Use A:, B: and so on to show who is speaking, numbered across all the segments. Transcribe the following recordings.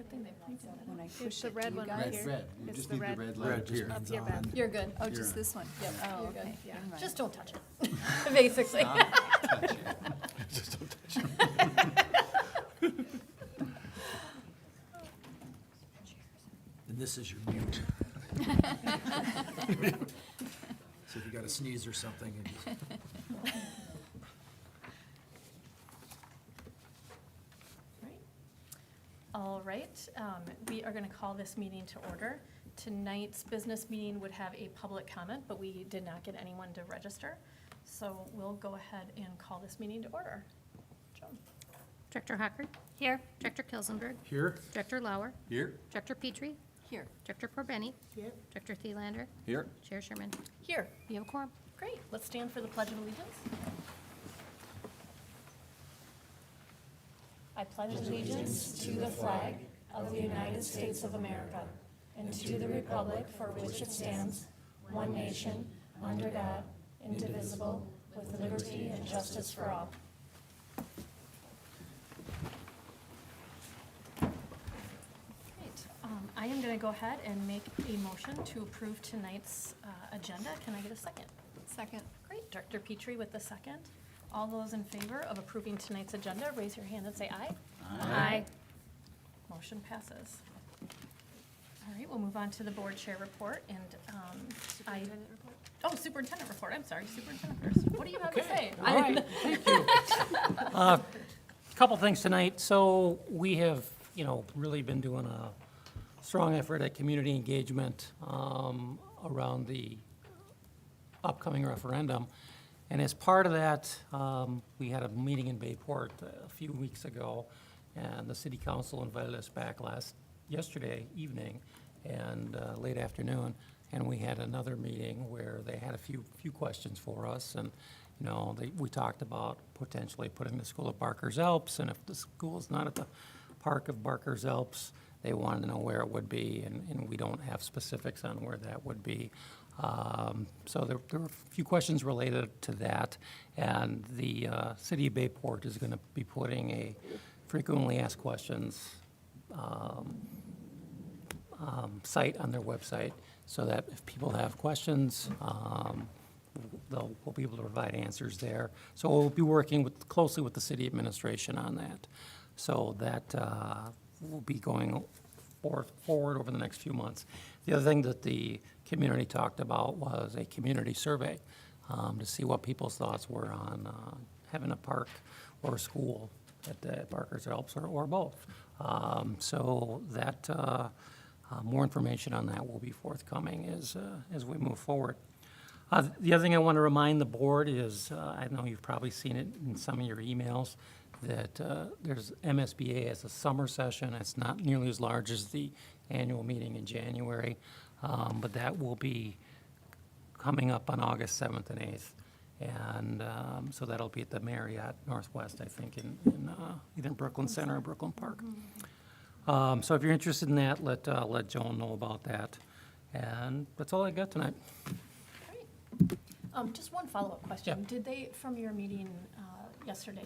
A: Good thing they pointed it
B: When I
A: out.
B: push
A: the
B: it,
A: red
B: you
A: one
B: guys-
A: right here.
C: Red, you
B: It's
C: just
B: the
C: need the
B: red.
C: red letter.
D: Red
C: just
D: here.
A: Up
C: means
A: your
C: on.
A: bed. You're good.
B: Oh,
C: You're
B: just
C: on.
B: this one?
A: Yep,
B: Oh,
A: you're good.
B: okay.
A: Yeah,
B: Never mind.
A: just don't touch it, basically.
C: Touch it.
D: Just don't touch it.
E: And this is your mute. So if you got to sneeze or something, you just.
A: All right, we are going to call this meeting to order. Tonight's business meeting would have a public comment, but we did not get anyone to register. So we'll go ahead and call this meeting to order. Joan?
F: Director Hocker? Here. Director Kilsenberg?
E: Here?
F: Director Lauer?
C: Here?
F: Director Petrie?
B: Here.
F: Director Corbeni?
B: Here.
F: Director Thielander?
C: Here.
F: Chair Sherman?
A: Here.
F: You have a quorum.
A: Great, let's stand for the Pledge of Allegiance. I pledge allegiance to the flag of the United States of America and to the republic for which it stands, one nation, under God, indivisible, with liberty and justice for all. Great. I am going to go ahead and make a motion to approve tonight's agenda. Can I get a second?
B: Second.
A: Great, Director Petrie with the second. All those in favor of approving tonight's agenda, raise your hand and say aye.
F: Aye.
A: Motion passes. All right, we'll move on to the board chair report, and superintendent report, I'm sorry, superintendent first. What do you have to say?
G: All right, thank you. Couple things tonight. So we have, really been doing a strong effort at community engagement around the upcoming referendum. And as part of that, we had a meeting in Bayport a few weeks ago, and the city council invited us back yesterday evening and late afternoon, and we had another meeting where they had a few questions for us, and we talked about potentially putting the school at Barker's Alps, and if the school is not at the park of Barker's Alps, they wanted to know where it would be, and we don't have specifics on where that would be. So there were a few questions related to that, and the city of Bayport is going to be putting a frequently asked questions site on their website, so that if people have questions, we'll be able to provide answers there. So we'll be working closely with the city administration on that. So that will be going forward over the next few months. The other thing that the community talked about was a community survey to see what people's thoughts were on having a park or a school at Barker's Alps or both. So that more information on that will be forthcoming as we move forward. The other thing I want to remind the board is, I know you've probably seen it in some of your emails, that there's MSBA as a summer session. It's not nearly as large as the annual meeting in January, but that will be coming up on August 7th and 8th. And so that'll be at the Marriott Northwest, I think, in either Brooklyn Center or Brooklyn Park. So if you're interested in that, let Joan know about that. And that's all I got tonight.
A: Great. Just one follow-up question.
G: Yeah.
A: Did they, from your meeting yesterday,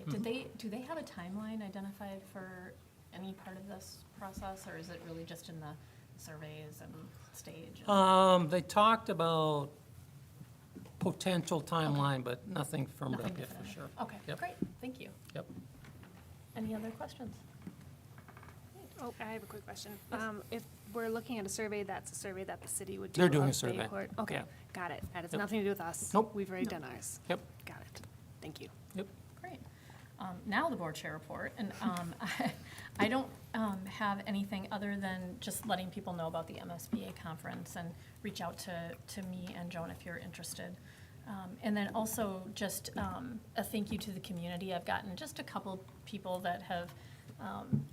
A: do they have a timeline identified for any part of this process, or is it really just in the surveys and stage?
G: They talked about potential timeline, but nothing firmed
A: Nothing
G: up yet for
A: definitive.
G: sure.
A: Okay,
G: Yep.
A: great, thank you.
G: Yep.
A: Any other questions?
H: Oh, I have a quick question. If we're looking at a survey, that's a survey that the city would do.
G: They're doing a
H: of
G: survey.
H: Bayport? Okay,
G: Yeah.
H: got it. That has
G: Yep.
H: nothing to do with us.
G: Nope.
H: We've already done ours.
G: Yep.
H: Got it. Thank you.
G: Yep.
A: Great. Now the board chair report, and I don't have anything other than just letting people know about the MSBA conference, and reach out to me and Joan if you're interested. And then also just a thank you to the community. I've gotten just a couple people that have,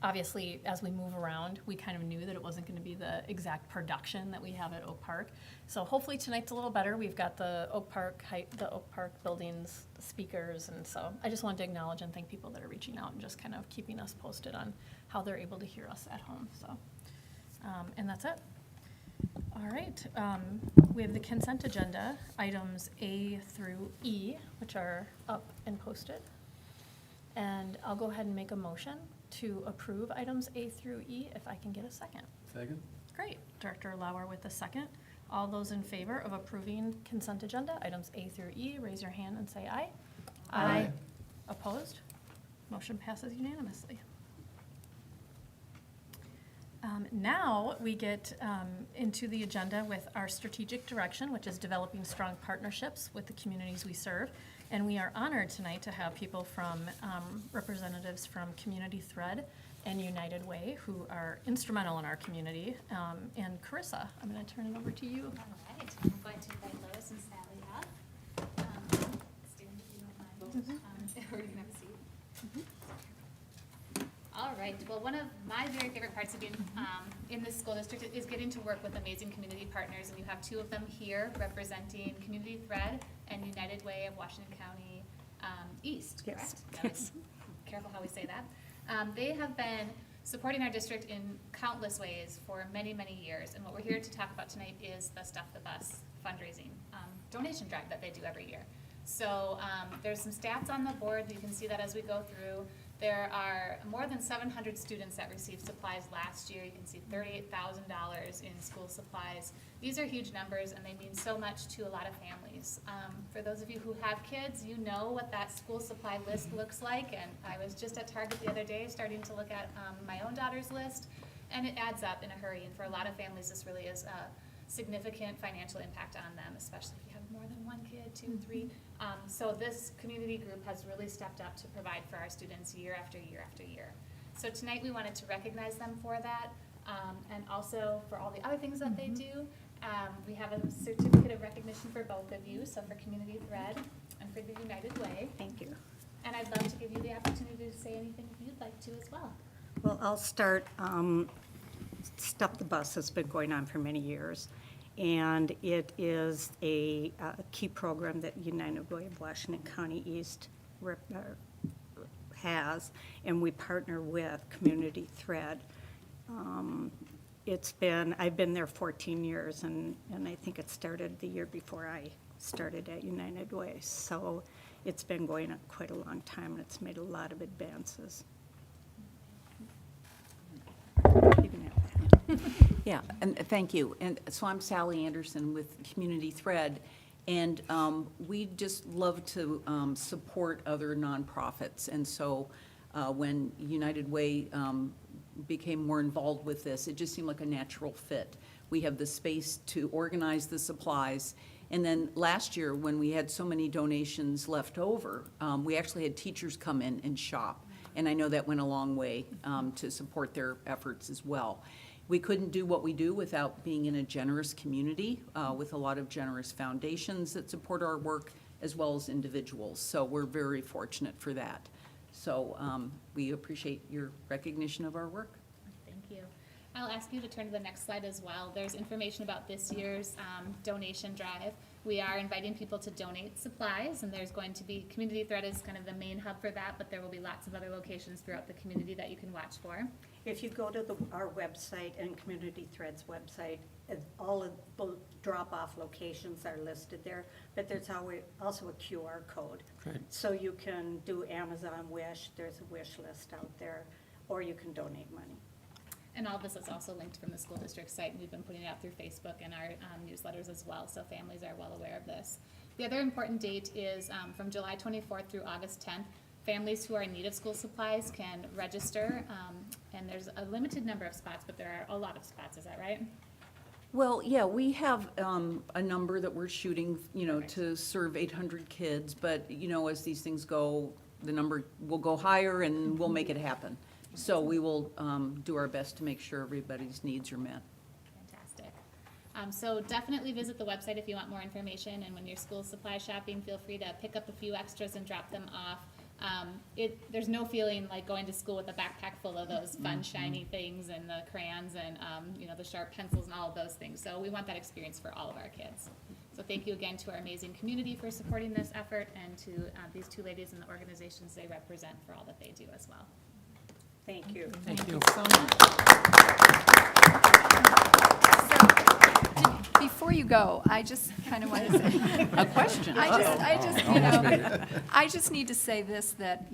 A: obviously, as we move around, we kind of knew that it wasn't going to be the exact production that we have at Oak Park. So hopefully tonight's a little better. We've got the Oak Park buildings, the speakers, and so I just wanted to acknowledge and thank people that are reaching out and just kind of keeping us posted on how they're able to hear us at home. So, and that's it. All right, we have the consent agenda, items A through E, which are up and posted. And I'll go ahead and make a motion to approve items A through E if I can get a second.
D: Second?
A: Great. Director Lauer with the second. All those in favor of approving consent agenda, items A through E, raise your hand and say aye.
D: Aye.
A: Opposed? Motion passes unanimously. Now we get into the agenda with our strategic direction, which is developing strong partnerships with the communities we serve. And we are honored tonight to have people from, representatives from Community Thread and United Way, who are instrumental in our community. And Carissa, I'm going to turn it over to you.
B: All right, I'm going to invite Lois and Sally up. Stand if you don't mind. Or you can have a seat. All right, well, one of my very favorite parts of being in this school district is getting to work with amazing community partners, and you have two of them here representing Community Thread and United Way of Washington County East, correct? Yes. Careful how we say that. They have been supporting our district in countless ways for many, many years, and what we're here to talk about tonight is the Stuff the Bus fundraising donation drive that they do every year. So there's some stats on the board. You can see that as we go through. There are more than 700 students that received supplies last year. You can see $38,000 in school supplies. These are huge numbers, and they mean so much to a lot of families. For those of you who have kids, you know what that school supply list looks like, and I was just at Target the other day starting to look at my own daughter's list, and it adds up in a hurry, and for a lot of families, this really is a significant financial impact on them, especially if you have more than one kid, 2, 3. So this community group has really stepped up to provide for our students year after year after year. So tonight we wanted to recognize them for that, and also for all the other things that they do. We have a certificate of recognition for both of you, so for Community Thread and for the United Way.
C: Thank you.
B: And I'd love to give you the opportunity to say anything if you'd like to as well.
C: Well, I'll start. Stuff the Bus has been going on for many years, and it is a key program that United Way of Washington County East has, and we partner with Community Thread. I've been there 14 years, and I think it started the year before I started at United Way. So it's been going on quite a long time, and it's made a lot of advances. You can have that.
I: Yeah, and thank you. And so I'm Sally Anderson with Community Thread, and we just love to support other nonprofits. And so when United Way became more involved with this, it just seemed like a natural fit. We have the space to organize the supplies. And then last year, when we had so many donations left over, we actually had teachers come in and shop. And I know that went a long way to support their efforts as well. We couldn't do what we do without being in a generous community with a lot of generous foundations that support our work, as well as individuals. So we're very fortunate for that. So we appreciate your recognition of our work.
B: Thank you. I'll ask you to turn to the next slide as well. There's information about this year's donation drive. We are inviting people to donate supplies, and there's going to be, Community Thread is kind of the main hub for that, but there will be lots of other locations throughout the community that you can watch for.
C: If you go to our website and Community Thread's website, all of the drop-off locations are listed there, but there's also a QR code.
G: Great.
C: So you can do Amazon Wish, there's a wish list out there, or you can donate money.
B: And all this is also linked from the school district site, and we've been putting it out through Facebook and our newsletters as well, so families are well aware of this. The other important date is from July 24th through August 10th. Families who are in need of school supplies can register, and there's a limited number of spots, but there are a lot of spots, is that right?
I: Well, yeah, we have a number that we're shooting, to serve 800 kids, but, as these things go, the number will go higher and we'll make it happen. So we will do our best to make sure everybody's needs are met.
B: Fantastic. So definitely visit the website if you want more information, and when you're school supply shopping, feel free to pick up a few extras and drop them off. There's no feeling like going to school with a backpack full of those fun, shiny things and the crayons and, the sharp pencils and all of those things. So we want that experience for all of our kids. So thank you again to our amazing community for supporting this effort, and to these two ladies and the organizations they represent for all that they do as well.
C: Thank you.
G: Thank you.
A: So much.
J: Before you go, I just kind of want to say,
I: A question.
J: I just need to say this, that,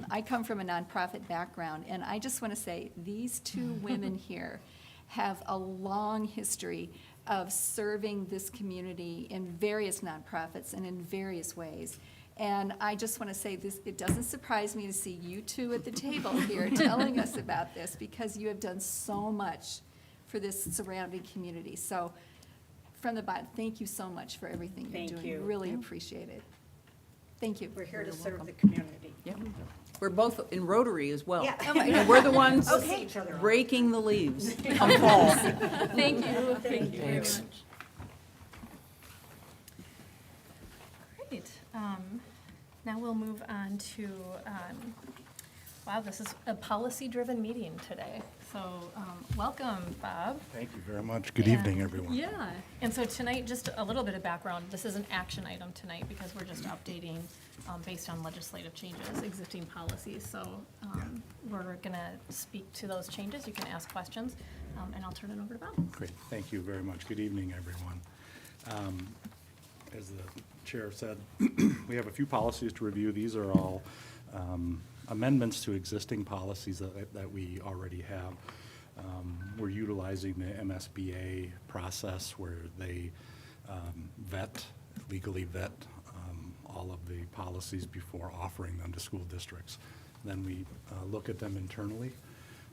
J: I come from a nonprofit background, and I just want to say, these two women here have a long history of serving this community in various nonprofits and in various ways. And I just want to say this, it doesn't surprise me to see you two at the table here telling us about this, because you have done so much for this surrounding community. So, from the bottom, thank you so much for everything you're
C: Thank
J: doing.
C: you.
J: Really appreciate it. Thank you.
C: We're here to serve the community.
I: Yep. We're both in Rotary as well.
C: Yeah.
I: And we're the ones
C: Okay. Each other up.
I: breaking the leaves come fall.
J: Thank you.
C: Thank you very much.
A: Great. Now we'll move on to, wow, this is a policy-driven meeting today. So, welcome, Bob.
D: Thank you very much. Good
A: And-
D: evening, everyone.
A: Yeah, and so tonight, just a little bit of background, this is an action item tonight because we're just updating based on legislative changes, existing policies. So we're gonna speak to those changes, you can ask questions, and I'll turn it over to Bob.
D: Great, thank you very much. Good evening, everyone. As the chair said, we have a few policies to review. These are all amendments to existing policies that we already have. We're utilizing the MSBA process where they legally vet all of the policies before offering them to school districts. Then we look at them internally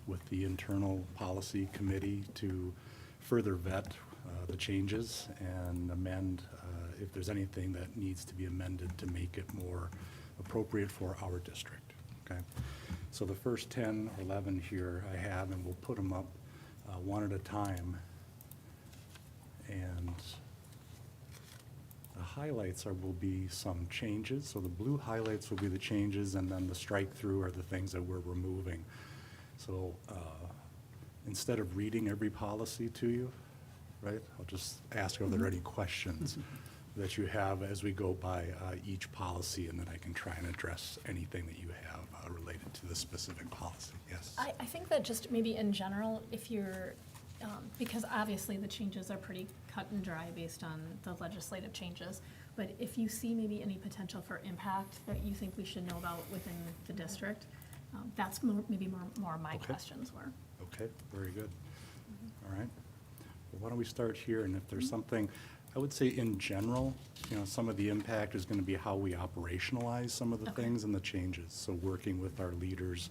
D: with the internal policy committee to further vet the changes and amend if there's anything that needs to be amended to make it more appropriate for our district, okay? So the first 10 or 11 here I have, and we'll put them up one at a time. And the highlights will be some changes. So the blue highlights will be the changes, and then the strike through are the things that we're removing. So instead of reading every policy to you, right, I'll just ask if there are any questions that you have as we go by each policy, and then I can try and address anything that you have related to the specific policy. Yes?
A: I think that just maybe in general, if you're, because obviously the changes are pretty cut and dry based on the legislative changes, but if you see maybe any potential for impact that you think we should know about within the district, that's maybe more my
D: Okay.
A: questions were.
D: Okay, very good. All right. Well, why don't we start here, and if there's something, I would say in general, some of the impact is gonna be how we operationalize some of the
A: Okay.
D: things and the changes. So working with our leaders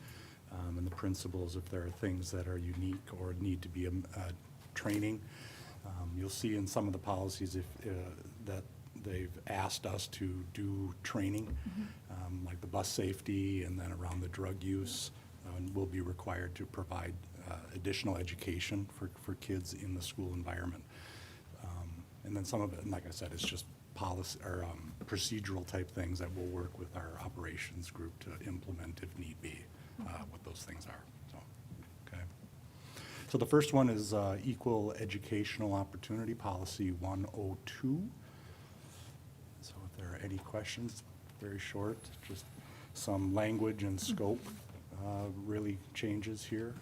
D: and the principals, if there are things that are unique or need to be training. You'll see in some of the policies that they've asked us to do training, like the bus safety and then around the drug use. And we'll be required to provide additional education for kids in the school environment. And then some of it, and like I said, it's just policy or procedural type things that we'll work with our operations group to implement if need be, what those things are. So, okay. So the first one is Equal Educational Opportunity Policy 102. So if there are any questions, very short, just some language and scope really changes here.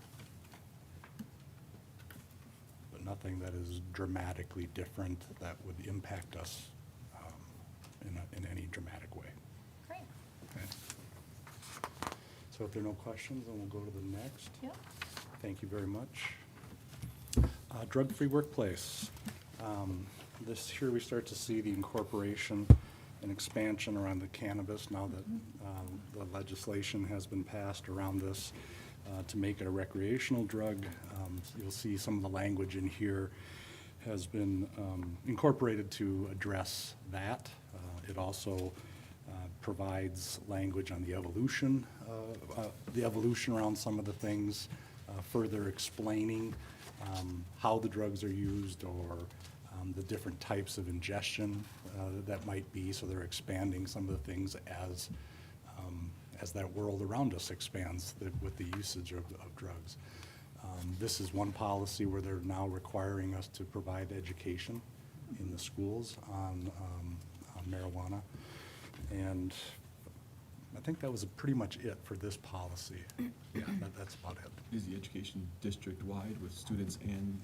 D: Nothing that is dramatically different that would impact us in any dramatic way.
A: Great.
D: Okay. So if there are no questions, then we'll go to the next.
A: Yep.
D: Thank you very much. Drug-free workplace. This here we start to see the incorporation and expansion around the cannabis now that the legislation has been passed around this. To make it a recreational drug. You'll see some of the language in here has been incorporated to address that. It also provides language on the evolution around some of the things, further explaining how the drugs are used or the different types of ingestion that might be. So they're expanding some of the things as that world around us expands with the usage of drugs. This is one policy where they're now requiring us to provide education in the schools on marijuana. And I think that was pretty much it for this policy. Yeah, that's about it.
K: Is the education district-wide with students and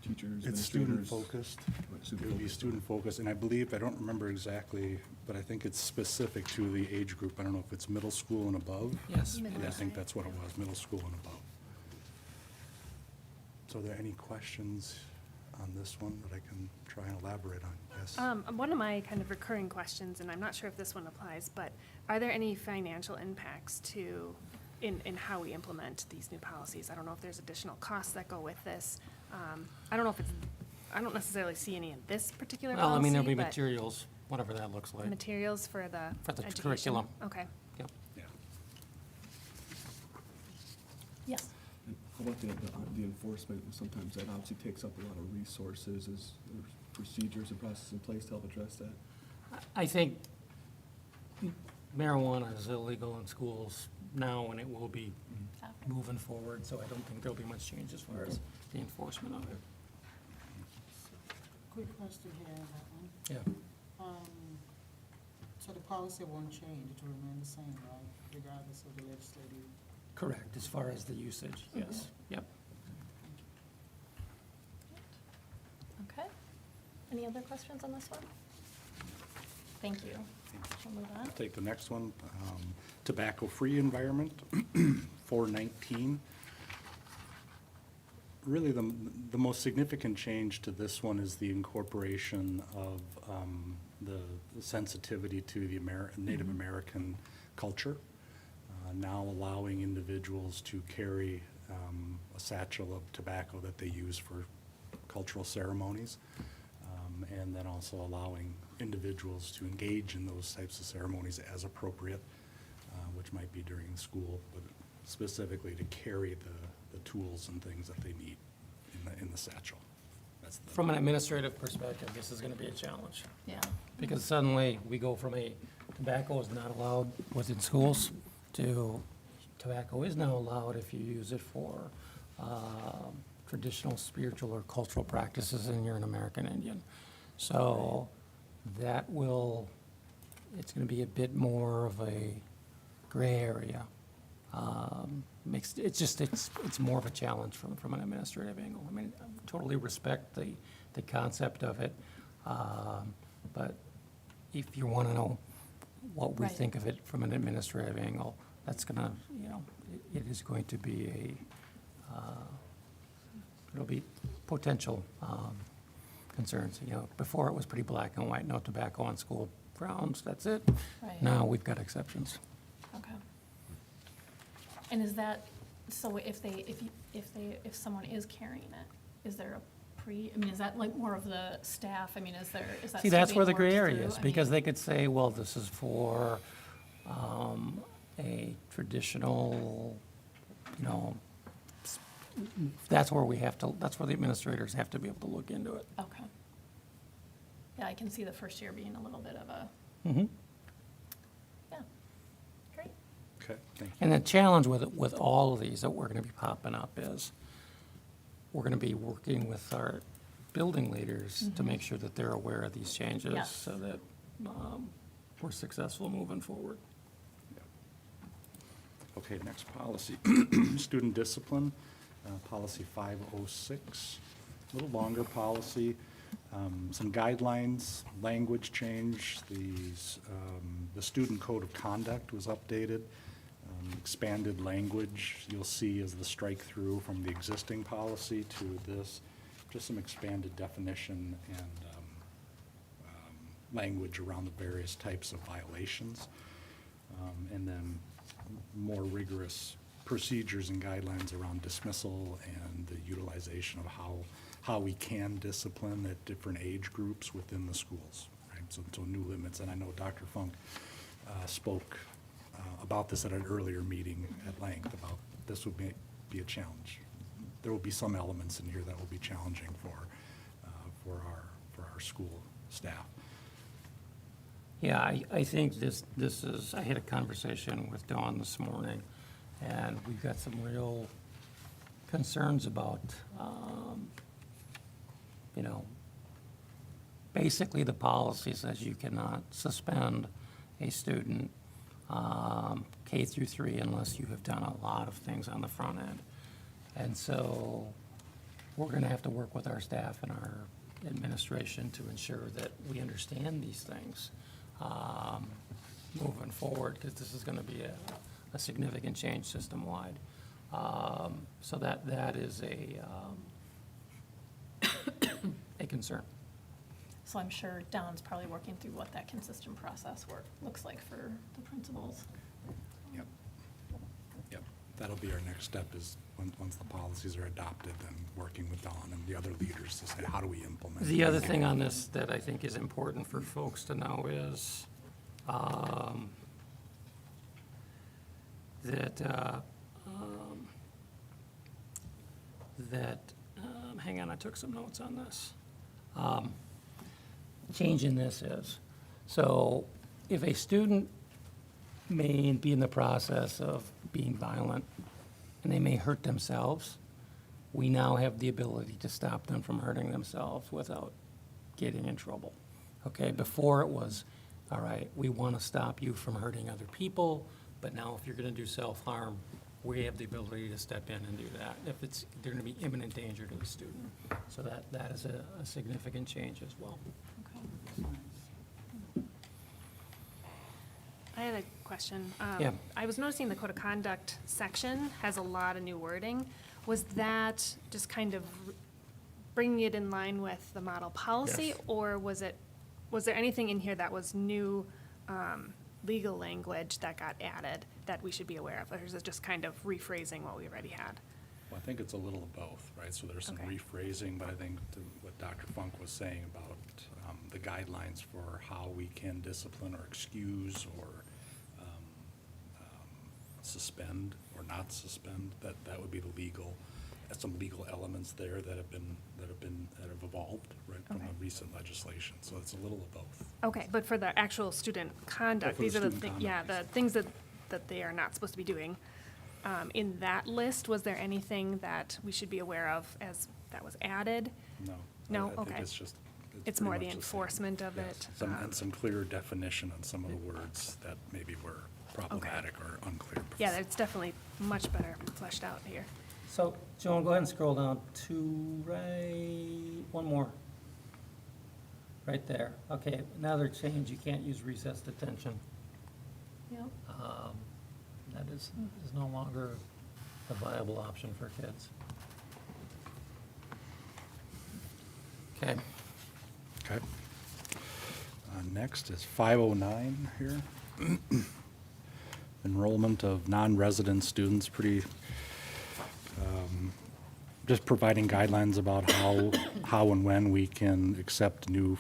K: teachers,
D: It's
K: administrators?
D: student-focused.
K: Right,
D: It would be student-focused, and I believe, I don't remember exactly, but I think it's specific to the age group. I don't know if it's middle school and above.
G: Yes.
D: Yeah, I think that's what it was, middle school and above. So are there any questions on this one that I can try and elaborate on? Yes?
H: One of my kind of recurring questions, and I'm not sure if this one applies, but are there any financial impacts to, in how we implement these new policies? I don't know if there's additional costs that go with this. I don't know if it's, I don't necessarily see any in this particular
G: Well, I
H: policy,
G: mean, there'll be
H: but
G: whatever that looks like.
H: materials for the
G: For the
H: education?
G: curriculum.
H: Okay.
G: Yep.
D: Yeah.
A: Yes.
K: And how about the enforcement? Sometimes that obviously takes up a lot of resources. Is there procedures and processes in place to help address that?
G: I think marijuana is illegal in schools now, and it will be moving forward, so I don't think there'll be much change as far as the enforcement of it.
L: Quick question here on that one.
G: Yeah.
L: So the policy won't change, it will remain the same, right, regardless of the legislative?
G: Correct, as far as the usage, yes, yep.
A: Okay. Any other questions on this one? Thank you. We'll move on.
D: I'll take the next one, tobacco-free environment, 419. Really, the most significant change to this one is the incorporation of the sensitivity to the Native American culture, now allowing individuals to carry a satchel of tobacco that they use for cultural ceremonies, and then also allowing individuals to engage in those types of ceremonies as appropriate, which might be during school, but specifically to carry the tools and things that they need in the satchel. That's the,
G: From an administrative perspective, this is gonna be a challenge,
A: Yeah.
G: because suddenly we go from tobacco is not allowed within schools to tobacco is now allowed if you use it for traditional spiritual or cultural practices and you're an American Indian. So that it's gonna be a bit more of a gray area. It's more of a challenge from an administrative angle. I mean, I totally respect the concept of it, but if you want to know what we
A: Right.
G: think of it from an administrative angle, that's gonna, it is going to be it'll be potential concerns. Before it was pretty black and white, no tobacco on school grounds, that's it.
A: Right.
G: Now we've got exceptions.
A: Okay. And is that, so if someone is carrying it, is there a is that like more of the staff? I mean, is that
G: See,
A: still
G: that's
A: being
G: where the
A: worked
G: gray area
A: through?
G: is,
A: I
G: because
A: mean,
G: they could say, well, this is for a traditional, that's where the administrators have to be able to look into it.
A: Okay. Yeah, I can see the first year being a little bit of a,
G: Mhm.
A: yeah, great.
D: okay, thank you.
G: And the challenge with all of these that we're gonna be popping up is, we're gonna be working with our building leaders to make sure that they're aware of these changes,
A: Yes.
G: so that we're successful moving forward.
D: Okay, next policy, student discipline, policy 506, a little longer policy, some guidelines, language change, the student code of conduct was updated, expanded language, you'll see as the strike through from the existing policy to this, just some expanded definition and language around the various types of violations, and then more rigorous procedures and guidelines around dismissal and the utilization of how we can discipline at different age groups within the schools, right? So new limits, and I know Dr. Funk spoke about this at an earlier meeting at length, about this would be a challenge. There will be some elements in here that will be challenging for our school staff.
G: Yeah, I think this is, I had a conversation with Dawn this morning, and we've got some real concerns about, basically the policy says you cannot suspend a student K through 3 unless you have done a lot of things on the front end. And so we're going to have to work with our staff and our administration to ensure that we understand these things moving forward, because this is going to be a significant change system-wide. So that is a concern.
A: So I'm sure Don's probably working through what that consistent process looks like for the principals.
D: Yep. Yep. That'll be our next step is, once the policies are adopted, then working with Dawn and the other leaders to say, how do we implement?
G: The other thing on this that I think is important for folks to know is hang on, I took some notes on this. Change in this is, so if a student may be in the process of being violent and they may hurt themselves, we now have the ability to stop them from hurting themselves without getting in trouble. Okay, before it was, all right, we want to stop you from hurting other people, but now if you're going to do self-harm, we have the ability to step in and do that if they're going to be imminent danger to the student. So that is a significant change as well.
H: I had a question.
G: Yeah.
H: I was noticing the code of conduct section has a lot of new wording. Was that just kind of bringing it in line with the model policy?
G: Yes.
H: Or was there anything in here that was new legal language that got added that we should be aware of? Or is it just kind of rephrasing what we already had?
D: Well, I think it's a little of both, right? So there's some
H: Okay.
D: rephrasing, but I think what Dr. Funk was saying about the guidelines for how we can discipline or excuse or suspend or not suspend, that would be the legal, some legal elements there that have evolved, right, from
H: Okay.
D: the recent legislation. So it's a little of both.
H: Okay, but for the actual student conduct,
D: for the
H: these are the
D: student
H: things, yeah,
D: conduct,
H: the things that they are not supposed to be doing. In that list, was there anything that we should be aware of as that was added?
D: No.
H: No?
D: I think
H: Okay.
D: it's just.
H: It's
D: pretty
H: more
D: much
H: the
D: same.
H: enforcement of
D: Yes.
H: it.
D: And some clearer definition on some of the words that maybe were problematic or unclear.
H: Yeah, it's definitely much better fleshed out here.
G: So, Joan, go ahead and scroll down to one more. Right there. Okay, another change, you can't use recess detention.
A: Yep.
G: That is no longer a viable option for kids. Okay.
D: Okay. Next is 509 here. Enrollment of non-resident students, just providing guidelines about how and when we can accept new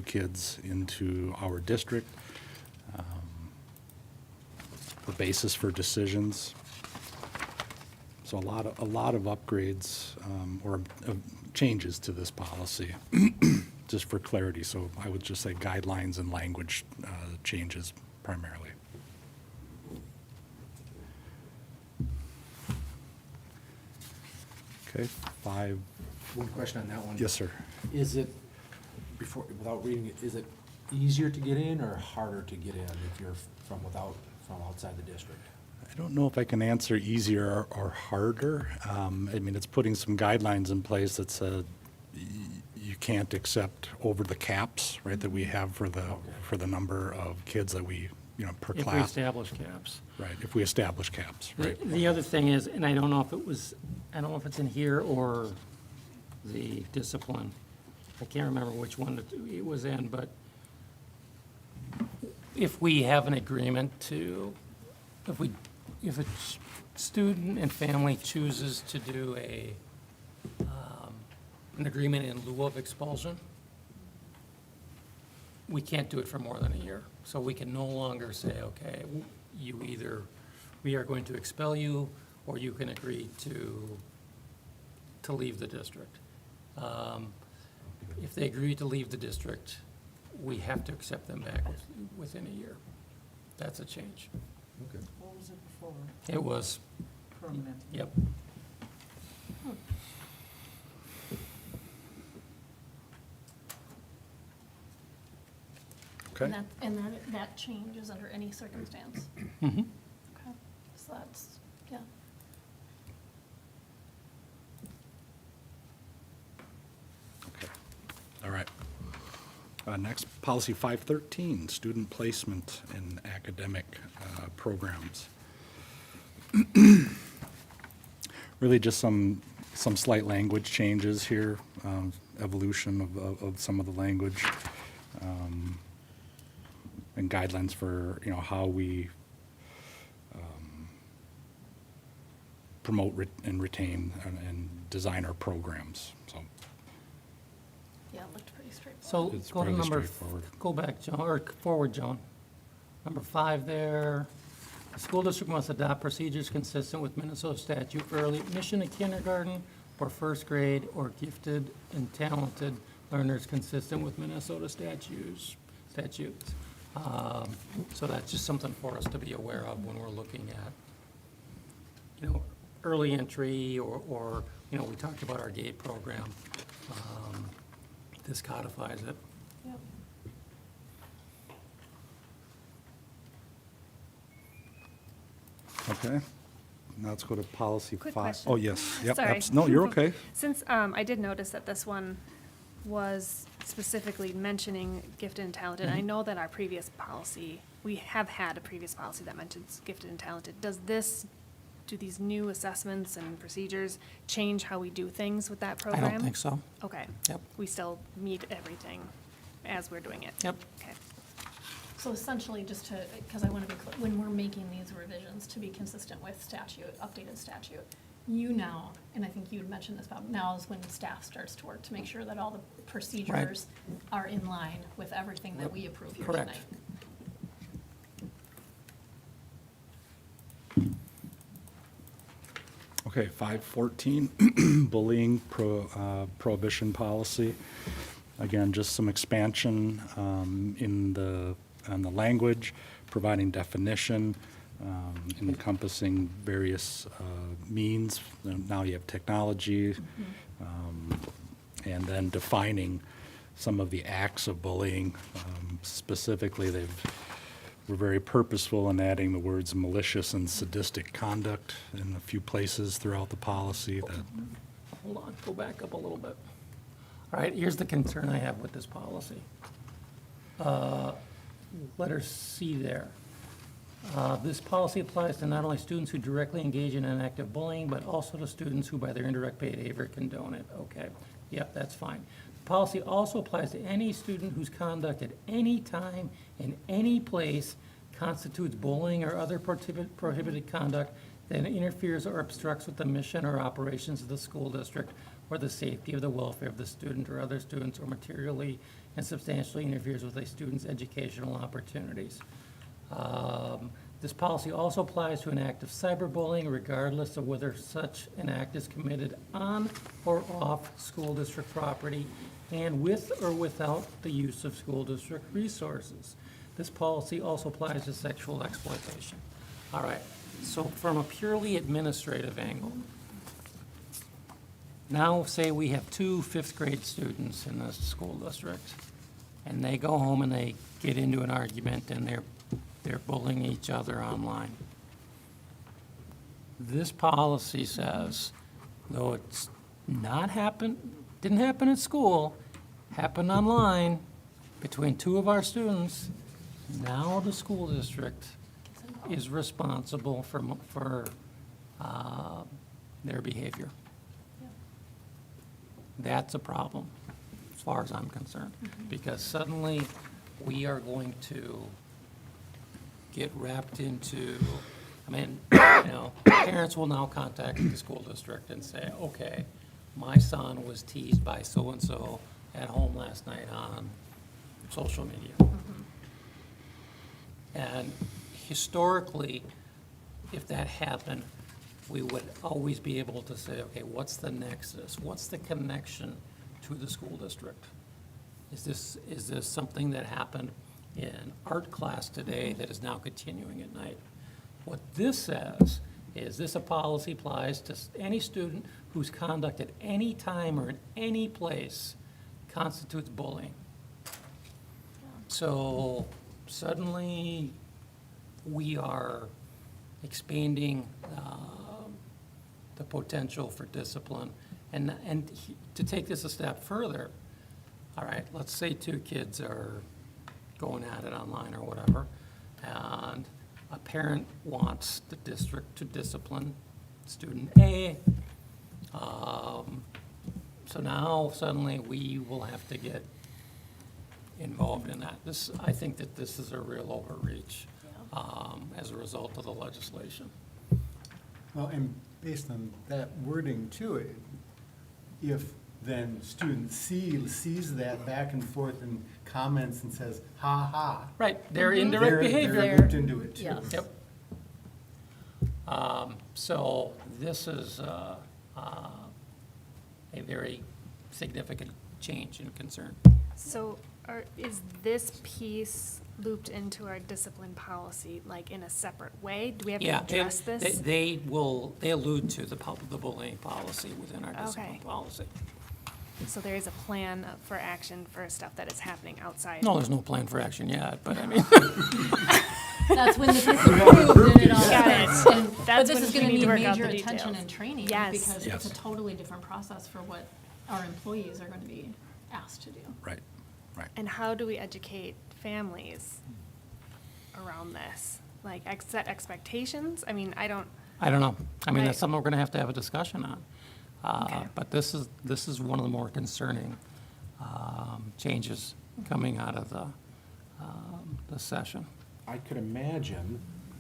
D: kids into our district. The basis for decisions. So a lot of upgrades or changes to this policy, just for clarity. So I would just say guidelines and language changes primarily. Okay, 5,
E: One question on that one.
D: yes, sir.
E: Is it, without reading it, is it easier to get in or harder to get in if you're from outside the district?
D: I don't know if I can answer easier or harder. I mean, it's putting some guidelines in place that said you can't accept over the caps, right, that we have for the number of kids that we, per
G: If we
D: class.
G: establish caps.
D: Right, if we establish caps, right.
G: The other thing is, and I don't know if it's in here or the discipline. I can't remember which one it was in, but if we have an agreement if a student and family chooses to do an agreement in lieu of expulsion, we can't do it for more than a year. So we can no longer say, okay, we are going to expel you, or you can agree to leave the district. If they agree to leave the district, we have to accept them back within a year. That's a change.
E: Okay.
L: What was it before?
G: It was,
L: Permanent?
G: yep.
D: Okay,
A: And that change is under any circumstance.
G: Mhm.
A: Okay, so that's, yeah.
D: Next, policy 513, student placement in academic programs. Really just some slight language changes here, evolution of some of the language, and guidelines for, how we promote and retain and design our programs, so.
A: Yeah, it looked pretty straightforward.
G: So
D: It's
G: go to
D: fairly
G: number,
D: straightforward.
G: go back, Joan, or forward, Joan. Number 5 there. The school district must adopt procedures consistent with Minnesota statute for early admission to kindergarten or first grade or gifted and talented learners consistent with Minnesota statutes. So that's just something for us to be aware of when we're looking at, early entry or, we talked about our GATE program. This codifies it.
A: Yep.
D: Okay, now let's go to policy 5.
H: Quick question.
D: Oh, yes, yep,
H: Sorry.
D: no, you're okay.
H: Since I did notice that this one was specifically mentioning gifted and talented, I know that our previous policy, we have had a previous policy that mentions gifted and talented. Do these new assessments and procedures change how we do things with that
G: I
H: program?
G: don't think so.
H: Okay.
G: Yep.
H: We still meet everything as we're doing it?
G: Yep.
H: Okay.
A: So essentially, just to, because I want to be clear, when we're making these revisions to be consistent with statute, updated statute, you now, and I think you had mentioned this, Bob, now is when staff starts to work to make sure that all the procedures are in line with everything that we approve here tonight.
G: Correct.
D: Okay, 514, bullying prohibition policy. Again, just some expansion on the language, providing definition, encompassing various means. Now you have technology, and then defining some of the acts of bullying. Specifically, we're very purposeful in adding the words malicious and sadistic conduct in a few places throughout the policy that,
G: Hold on, go back up a little bit. All right, here's the concern I have with this policy. Letter C there. This policy applies to not only students who directly engage in active bullying, but also to students who by their indirect behavior condone it. Okay, yep, that's fine. The policy also applies to any student whose conduct at any time, in any place, constitutes bullying or other prohibited conduct that interferes or obstructs with the mission or operations of the school district or the safety of the welfare of the student or other students, or materially and substantially interferes with a student's educational opportunities. This policy also applies to an act of cyberbullying regardless of whether such an act is committed on or off school district property and with or without the use of school district resources. This policy also applies to sexual exploitation. All right, so from a purely administrative angle, now say we have 2 fifth-grade students in this school district, and they go home and they get into an argument and they're bullying each other online. This policy says, though it's didn't happen at school, happened online between 2 of our students, now the school district is responsible for their behavior. That's a problem, as far as I'm concerned, because suddenly we are going to get wrapped into, parents will now contact the school district and say, okay, my son was teased by so-and-so at home last night on social media. And historically, if that happened, we would always be able to say, okay, what's the nexus? What's the connection to the school district? Is this something that happened in art class today that is now continuing at night? What this says is this policy applies to any student whose conduct at any time or in any place constitutes bullying. So suddenly, we are expanding the potential for discipline. And to take this a step further, all right, let's say two kids are going at it online or whatever, and a parent wants the district to discipline student A. So now suddenly we will have to get involved in that. I think that this is a real overreach as a result of the legislation.
M: Well, and based on that wording too, if then student C sees that back and forth and comments and says, ha ha.
G: Right, their indirect behavior.
M: They're looped into it too.
A: Yes.
G: Yep. So this is a very significant change and concern.
H: So is this piece looped into our discipline policy, like in a separate way? Do we have to
G: Yeah,
H: address this?
G: they allude to the bullying policy within our discipline
H: Okay.
G: policy.
H: So there is a plan for action for stuff that is happening outside?
G: No, there's no plan for action yet, but I mean,
A: That's when this is approved and it all
H: Got it.
A: starts. And- But
H: That's
A: this
H: when
A: is
H: we
A: gonna
H: need to
A: need
H: work out
A: major
H: the
A: attention
H: details.
A: and training.
H: Yes.
A: Because it's
E: Yes.
A: a totally different process for what our employees are gonna be asked to do.
E: Right, right.
H: And how do we educate families around this? Like, set expectations? I mean, I don't,
G: I don't know. I mean, that's
H: Right.
G: something we're gonna have to have a discussion on.
H: Okay.
G: But this is one of the more concerning changes coming out of the session.
E: I could imagine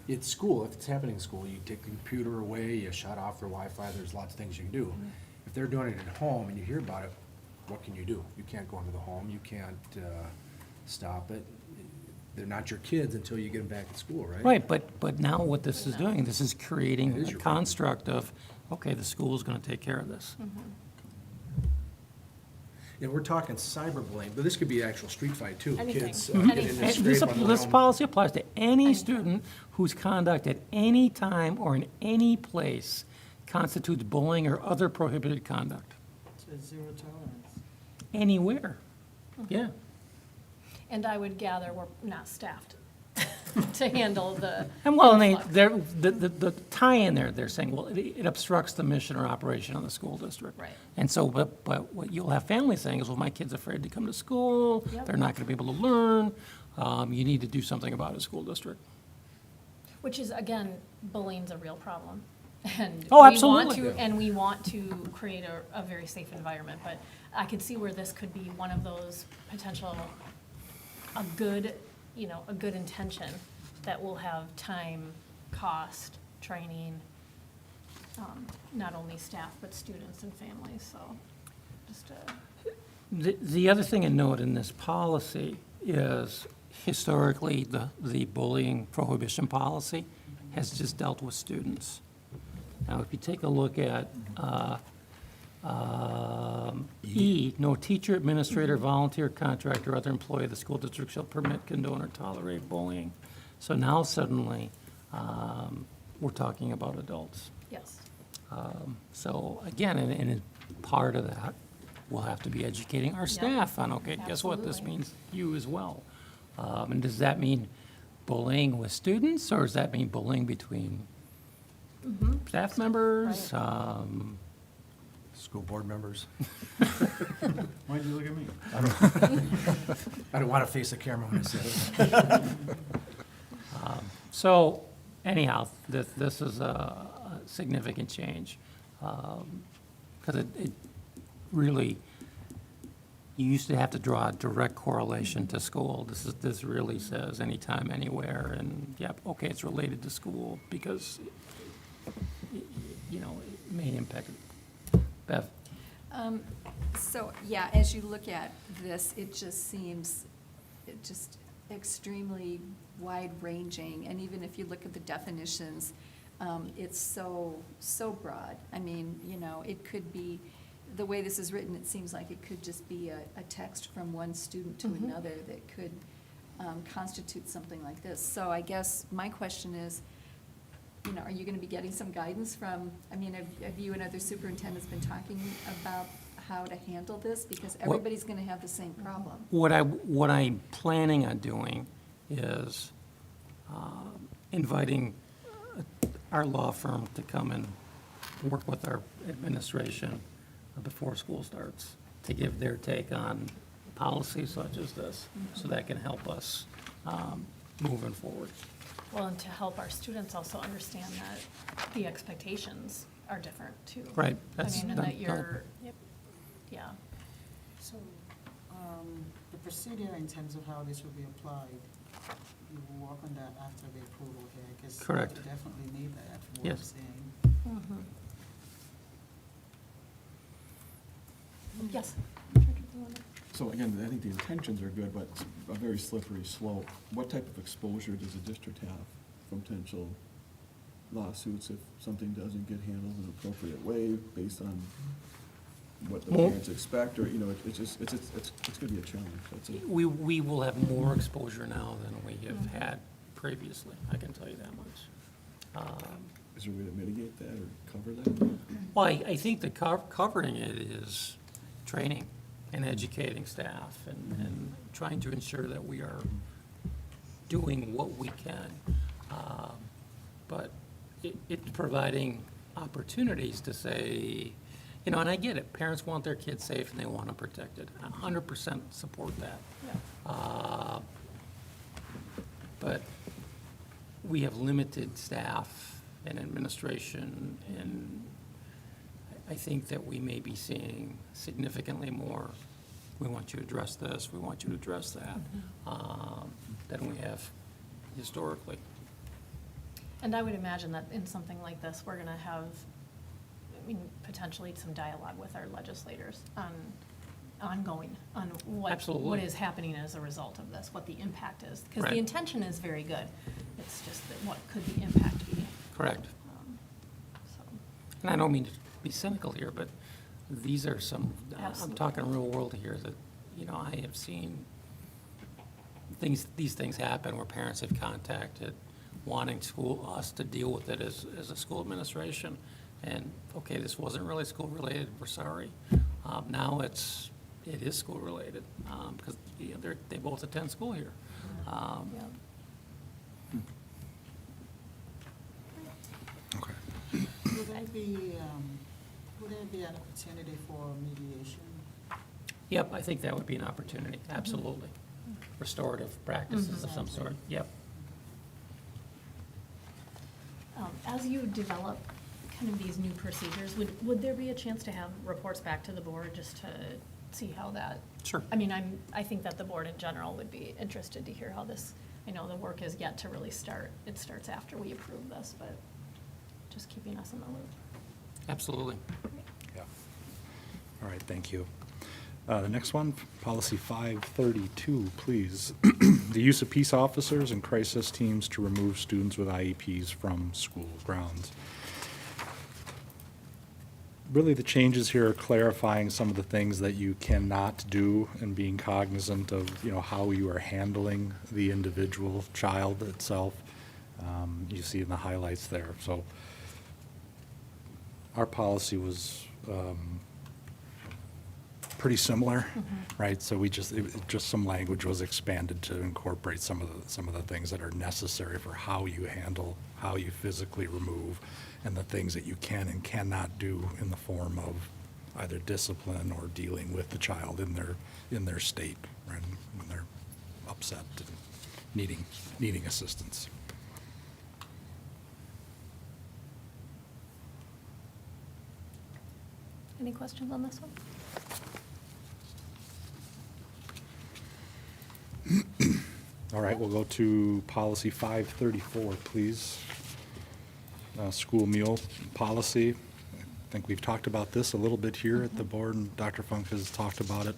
E: at school, if it's happening in school, you take the computer away, you shut off their Wi-Fi, there's lots of things you can do. If they're doing it at home and you hear about it, what can you do? You can't go into the home, you can't stop it. They're not your kids until you get them back at school, right?
G: Right, but now what this is doing, this is
E: It
G: creating
E: is
G: a
E: your
G: construct of, okay, the school's gonna take care of this.
E: And we're talking cyberbullying, but this could be actual street fight too.
A: Anything.
E: Kids
A: Mhm.
E: get into
G: And
E: scrape on their
G: this
E: own.
G: policy applies to any
A: Anytime.
G: student whose conduct at any time or in any place constitutes bullying or other prohibited conduct,
L: So zero tolerance.
G: anywhere. Yeah.
A: And I would gather we're not staffed to handle the.
G: And well, and
A: influx.
G: the tie-in there, they're saying, well, it obstructs the mission or operation of the school district.
A: Right.
G: And so, but what you'll have families saying is, well, my kid's afraid to come to school,
A: Yep.
G: they're not gonna be able to learn, you need to do something about it, school district.
A: Which is, again, bullying's a real problem. And
G: Oh,
A: we want
G: absolutely.
A: to- And we want to create a very safe environment, but I could see where this could be one of those potential, a good intention that will have time, cost, training, not only staff, but students and families, so just
G: The other thing to note in this policy is historically, the bullying prohibition policy has just dealt with students. Now, if you take a look at E, no teacher, administrator, volunteer, contractor, or other employee of the school district shall permit, condone, or tolerate bullying. So now suddenly, we're talking about adults.
A: yes.
G: So again, and part of that, we'll have to be educating our staff on, okay, guess what, this
A: Absolutely.
G: means you as well. And does that mean bullying with students, or does that mean bullying between staff members?
E: School board members.
M: Why'd you look at me?
E: I don't want to face the camera when I say it.
G: So anyhow, this is a significant change. Because it really, you used to have to draw a direct correlation to school. This really says anytime, anywhere, and yep, okay, it's related to school because, it may impact. Bev?
J: So, yeah, as you look at this, it just seems extremely wide-ranging, and even if you look at the definitions, it's so broad. I mean, it could be, the way this is written, it seems like it could just be a text from one student to another that could constitute something like this. So I guess my question is, are you gonna be getting some guidance from, have you and other superintendents been talking about how to handle this? Because everybody's gonna have the same problem.
G: What I'm planning on doing is inviting our law firm to come and work with our administration before school starts, to give their take on policy such as this, so that can help us moving forward.
A: Well, and to help our students also understand that the expectations are different too.
G: Right,
A: I
G: that's
A: mean, and
G: done-
A: that you're, yeah.
L: So, the procedure in terms of how this will be applied, you will work on that after the approval here, because
G: Correct.
L: we definitely need that for what I'm
G: Yes.
L: saying.
A: Yes.
K: So again, I think the intentions are good, but it's a very slippery slope. What type of exposure does the district have from potential lawsuits if something doesn't get handled in an appropriate way based on what the
G: Well-
K: parents expect, or, you know, it's just, it's gonna be a challenge, that's it.
G: We will have more exposure now than we have had previously, I can tell you that much.
K: Is there a way to mitigate that or cover that?
G: Well, I think the covering it is training and educating staff and trying to ensure that we are doing what we can. But it's providing opportunities to say, you know, and I get it, parents want their kids safe and they want them protected. 100% support that. But we have limited staff and administration, and I think that we may be seeing significantly more, we want you to address this, we want you to address that, than we have historically.
A: And I would imagine that in something like this, we're gonna have, I mean, potentially some dialogue with our legislators on, ongoing, on what
G: Absolutely.
A: is happening as a result of this, what the impact is. Because
G: Right.
A: the intention is very good. It's just that what could the impact be?
G: Correct.
A: So,
G: And I don't mean to be cynical here, but these are some, I'm
A: Absolutely.
G: talking real world here, that, you know, I have seen these things happen where parents have contacted wanting us to deal with it as a school administration. And, okay, this wasn't really school-related, we're sorry. Now it is school-related, because, you know, they both attend school here.
A: yeah.
D: Okay.
L: Would there be an opportunity for mediation?
G: Yep, I think that would be an opportunity, absolutely. Restorative practices of some sort, yep.
A: As you develop kind of these new procedures, would there be a chance to have reports back to the board just to see how that?
G: Sure.
A: I mean, I think that the board in general would be interested to hear how this, I know the work is yet to really start. It starts after we approve this, but just keeping us in the loop.
G: Absolutely.
D: Yeah. All right, thank you. The next one, policy 532, please. The use of peace officers and crisis teams to remove students with IEPs from school grounds. Really, the changes here are clarifying some of the things that you cannot do and being cognizant of, you know, how you are handling the individual child itself. You see in the highlights there. So our policy was pretty similar, right? So we just some language was expanded to incorporate some of the things that are necessary for how you handle, how you physically remove, and the things that you can and cannot do in the form of either discipline or dealing with the child in their state, right, when they're upset and needing assistance.
A: Any questions on this one?
D: All right, we'll go to policy 534, please. School meal policy. I think we've talked about this a little bit here at the board, and Dr. Funk has talked about it.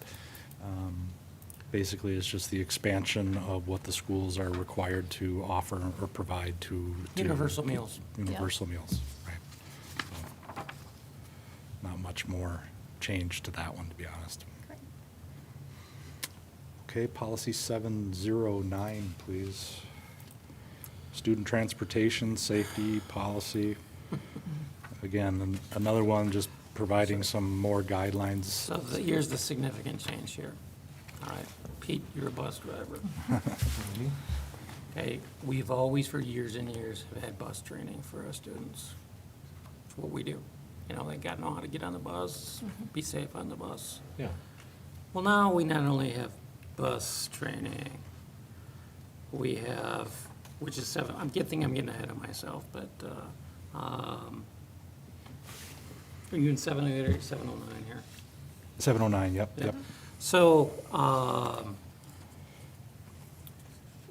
D: Basically, it's just the expansion of what the schools are required to offer or provide to.
G: Universal meals.
D: Universal meals, right. So, not much more change to that one, to be honest.
A: Great.
D: Okay, policy 709, please. Student transportation, safety policy. Again, another one, just providing some more guidelines.
G: So here's the significant change here. All right, Pete, you're a bus driver. Okay, we've always, for years and years, have had bus training for our students. It's what we do. You know, they got to know how to get on the bus, be safe on the bus.
E: Yeah.
G: Well, now we not only have bus training, we have, which is seven, I'm getting ahead of myself, but, are you in 708 or 709 here?
D: 709, yep,
G: Yeah.
D: yep.
G: So,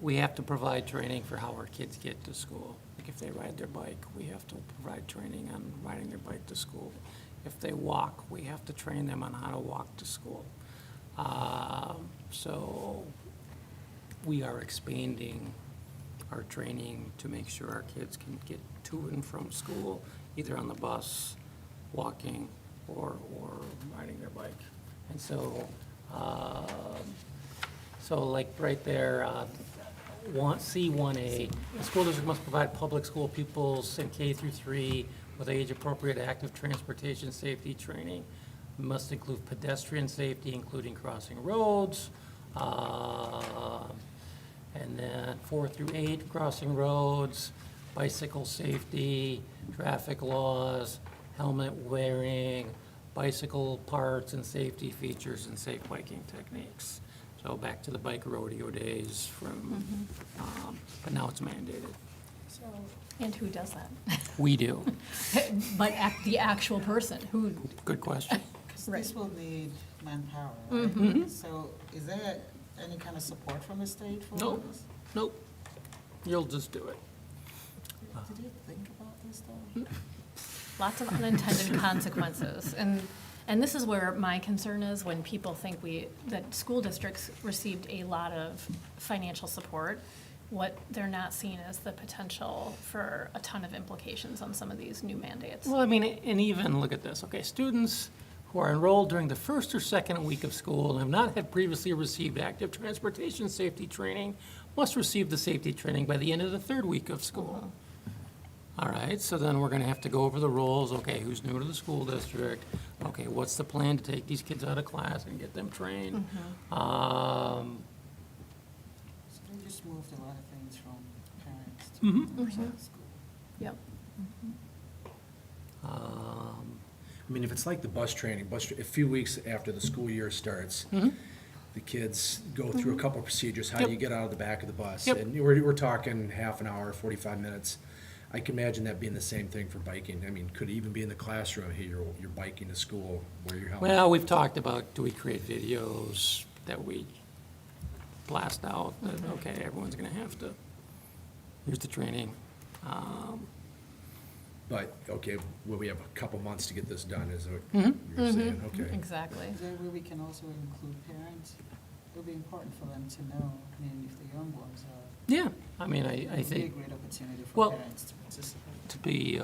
G: we have to provide training for how our kids get to school. Like if they ride their bike, we have to provide training on riding their bike to school. If they walk, we have to train them on how to walk to school. So we are expanding our training to make sure our kids can get to and from school, either on the bus, walking, or riding their bike. And so, like right there, C1A, the school district must provide public school pupils in K through 3 with age-appropriate active transportation safety training. Must include pedestrian safety, including crossing roads. And then 4 through 8, crossing roads, bicycle safety, traffic laws, helmet wearing, bicycle parts and safety features, and safe biking techniques. So back to the bike rodeo days from, but now it's mandated.
A: And who does that?
G: We do.
A: But the actual person, who,
G: Good question.
L: Because
A: Right.
L: this will need manpower, right? So is there any kind of support from the state for
G: Nope.
L: this?
G: Nope. You'll just do it.
L: Did you think about this though?
A: lots of unintended consequences. And this is where my concern is when people think that school districts received a lot of financial support. What they're not seeing is the potential for a ton of implications on some of these new mandates.
G: Well, I mean, and even, look at this, okay, students who are enrolled during the first or second week of school and have not had previously received active transportation safety training must receive the safety training by the end of the third week of school. All right, so then we're gonna have to go over the rules, okay, who's new to the school district? Okay, what's the plan to take these kids out of class and get them trained?
L: So they just moved a lot of things from parents to
G: Mhm.
L: members of the school.
A: Yep.
E: I mean, if it's like the bus training, a few weeks after the school year starts, the kids go through a couple of procedures, how do
G: Yep.
E: you get out of the back of the bus?
G: Yep.
E: And we're talking half an hour, 45 minutes. I can imagine that being the same thing for biking. I mean, could it even be in the classroom, hey, you're biking to school, wear your helmet?
G: Well, we've talked about, do we create videos that we blast out, that, okay, everyone's gonna have to, here's the training.
E: But, okay, well, we have a couple months to get this done, is what you're saying, okay.
A: Exactly.
L: Is there a way we can also include parents? It would be important for them to know, I mean, if the young ones are.
G: Yeah, I mean, I
L: It would be a
G: think
L: great opportunity
G: Well-
L: for parents to participate.
G: to be,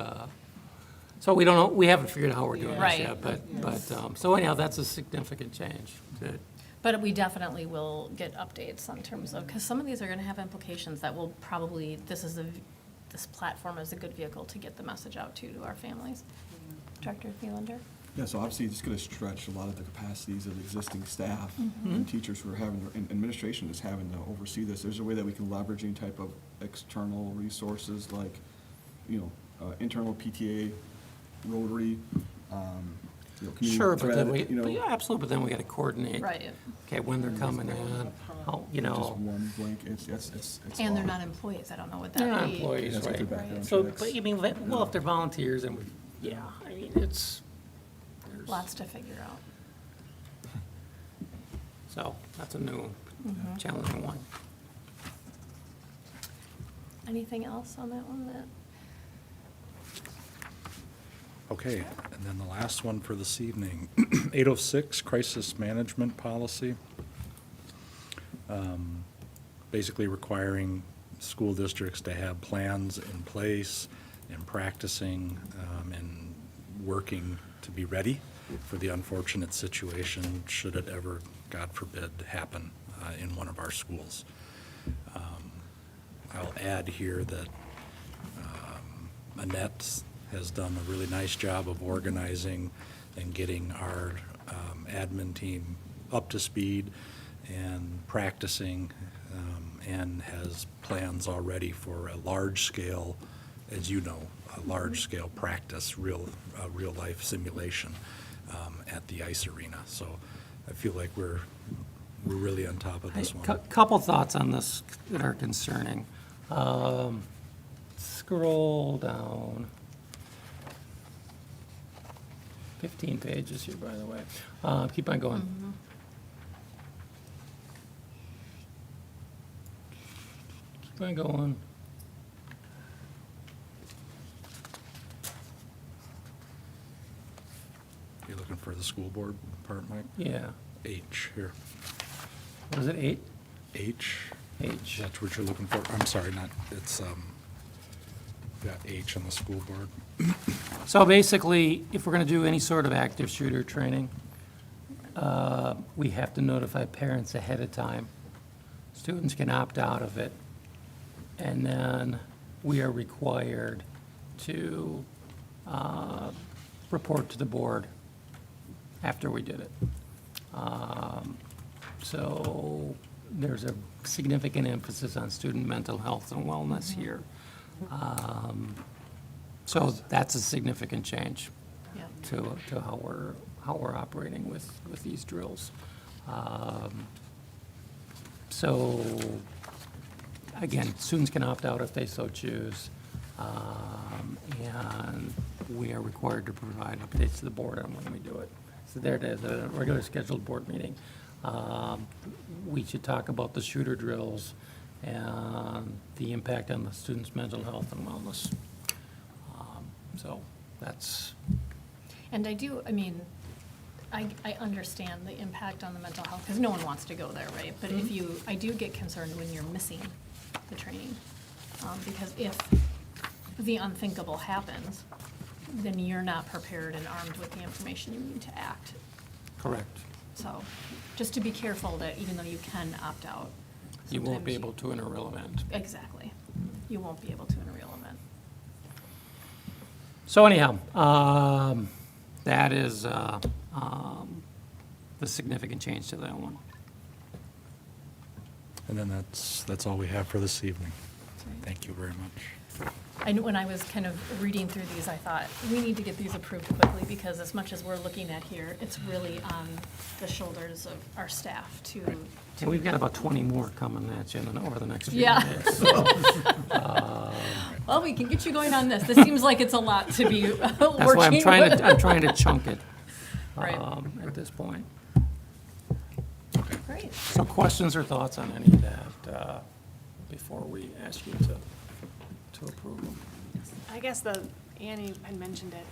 G: so we don't know, we haven't figured out how we're doing this
A: Right.
G: yet, but,
L: Yes.
G: so anyhow, that's a significant change. That-
A: But we definitely will get updates on terms of, because some of these are gonna have implications that will probably, this platform is a good vehicle to get the message out to our families. Director Thielander?
K: Yeah, so obviously it's gonna stretch a lot of the capacities of existing staff and teachers who are having, and administration is having to oversee this. There's a way that we can leverage any type of external resources like, internal PTA, Rotary, community
G: Sure, but then
K: thread,
G: we, yeah, absolutely, but then we gotta coordinate.
A: Right.
G: Okay, when they're coming in, how,
K: Just one blank, it's.
A: And they're
K: long.
A: not employees, I don't know what
G: they're not
A: that means.
G: employees,
K: That's what
G: right?
K: their background
G: So,
K: checks.
G: but, I mean, well, if they're volunteers, then we, yeah, I mean, there's.
A: Lots to figure out.
G: So, that's a new, challenging one.
A: Anything else on that one that?
D: Okay, and then the last one for this evening, 806, crisis management policy. Basically requiring school districts to have plans in place and practicing and working to be ready for the unfortunate situation, should it ever, God forbid, happen in one of our schools. I'll add here that Annette has done a really nice job of organizing and getting our admin team up to speed and practicing, and has plans already for a large-scale, as you know, a large-scale practice, real-life simulation at the ice arena. So I feel like we're really on top of this one.
G: Couple thoughts on this that are concerning. Scroll down. 15 pages here, by the way. Keep on going. Keep on going.
D: You looking for the school board part, Mike?
G: Yeah.
D: H here.
G: What is it, 8?
D: H.
G: H.
D: That's what you're looking for. I'm sorry, not, it's, got H on the school board.
G: So basically, if we're going to do any sort of active shooter training, we have to notify parents ahead of time. Students can opt out of it. And then we are required to report to the board after we did it. So there's a significant emphasis on student mental health and wellness here. So that's a significant change
A: Yeah.
G: to how we're operating with these drills. So, again, students can opt out if they so choose. And we are required to provide updates to the board on when we do it. So there it is, a regular scheduled board meeting. We should talk about the shooter drills and the impact on the students' mental health and wellness. So that's,
A: And I understand the impact on the mental health, because no one wants to go there, right? But I do get concerned when you're missing the training. Because if the unthinkable happens, then you're not prepared and armed with the information you need to act.
G: correct.
A: So, just to be careful that even though you can opt out.
G: You won't be
A: sometimes
G: able to in a real event.
A: Exactly. You won't be able to in a real event.
G: So anyhow, that is the significant change to that one.
D: And then that's all we have for this evening.
A: right.
D: Thank you very much.
A: When I was kind of reading through these, I thought, we need to get these approved quickly, because as much as we're looking at here, it's really on the shoulders of our staff to.
G: And we've got about 20 more coming at you over the next few
A: Yeah.
G: days. So,
A: Well, we can get you going on this. This seems like it's a lot to be working with.
G: that's why I'm trying to chunk it
A: Right.
G: at this point.
A: Great.
G: So questions or thoughts on any of that before we ask you to approve them?
H: I guess Annie had mentioned it,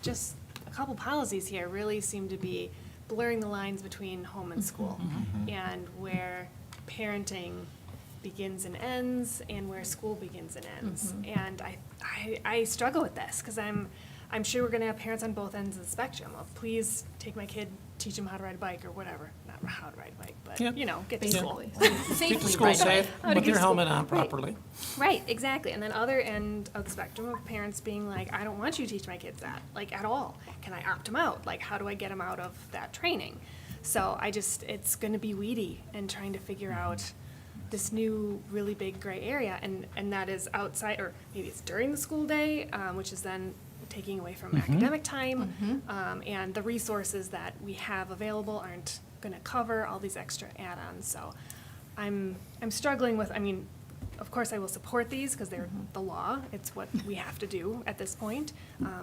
H: just a couple policies here really seem to be blurring the lines between home and school, and where parenting begins and ends, and where school begins and ends. And I struggle with this, because I'm sure we're gonna have parents on both ends of the spectrum of, please take my kid, teach him how to ride a bike or whatever, not how to ride a bike, but,
G: Yep.
H: get to school.
A: Basically.
G: Keep the
A: Safely,
G: school
A: right?
G: safe,
H: How to
G: put
H: get
G: your
H: to school.
G: helmet on
H: Right.
G: properly.
H: Right, exactly. And then other end of the spectrum of parents being like, I don't want you to teach my kids that, like, at all. Can I opt them out? Like, how do I get them out of that training? So it's gonna be weedy and trying to figure out this new really big gray area, and that is outside, or maybe it's during the school day, which is then taking away from academic time, and the resources that we have available aren't gonna cover all these extra add-ons. So I'm struggling with, of course I will support these because they're the law, it's what we have to do at this point,